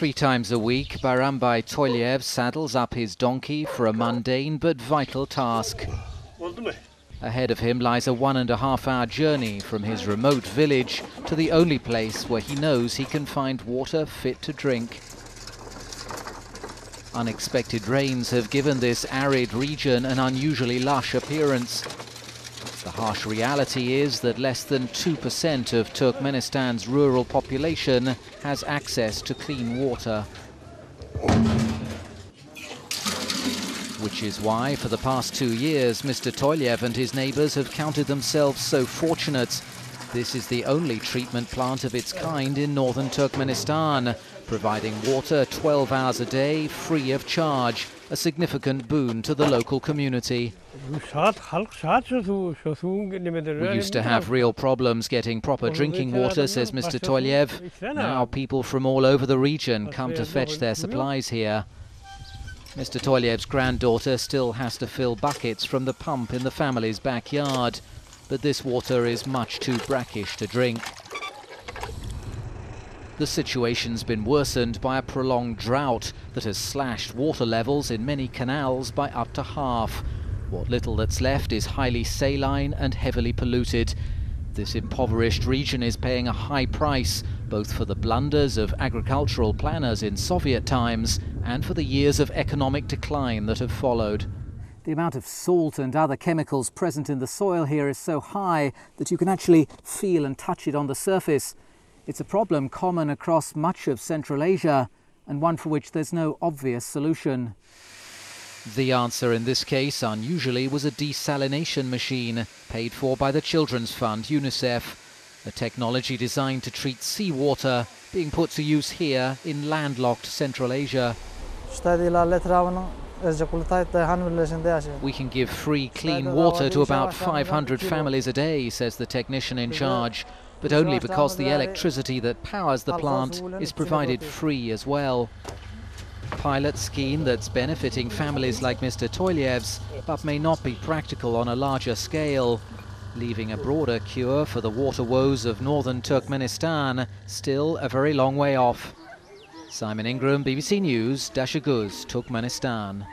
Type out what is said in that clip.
3 times a week, Barambai Toiliev saddles up his donkey for a mundane but vital task. Ahead of him lies a 1.5-hour journey from his remote village to the only place where he knows he can find water fit to drink. Unexpected rains have given this arid region an unusually lush appearance. The harsh reality is that less than 2% of Turkmenistan's rural population has access to clean water. Which is why, for the past 2 years, Mr. Toiliev and his neighbours have counted themselves so fortunate. This is the only treatment plant of its kind in northern Turkmenistan, providing water 12 hours a day, free of charge, a significant boon to the local community. We used to have real problems getting proper drinking water, says Mr. Toiliev. Now people from all over the region come to fetch their supplies here. Mr. Toiliev's granddaughter still has to fill buckets from the pump in the family's backyard, but this water is much too brackish to drink. The situation's been worsened by a prolonged drought that has slashed water levels in many canals by up to half. What little that's left is highly saline and heavily polluted. This impoverished region is paying a high price, both for the blunders of agricultural planners in Soviet times and for the years of economic decline that have followed. The amount of salt and other chemicals present in the soil here is so high that you can actually feel and touch it on the surface. It's a problem common across much of Central Asia, and one for which there's no obvious solution. The answer in this case, unusually, was a desalination machine, paid for by the Children's Fund, UNICEF, a technology designed to treat seawater, being put to use here in landlocked Central Asia. We can give free, clean water to about 500 families a day, says the technician in charge, but only because the electricity that powers the plant is provided free as well. A pilot scheme that's benefiting families like Mr. Toiliev's, but may not be practical on a larger scale, leaving a broader cure for the water woes of northern Turkmenistan still a very long way off. Simon Ingram, BBC News, Dashaguz, Turkmenistan.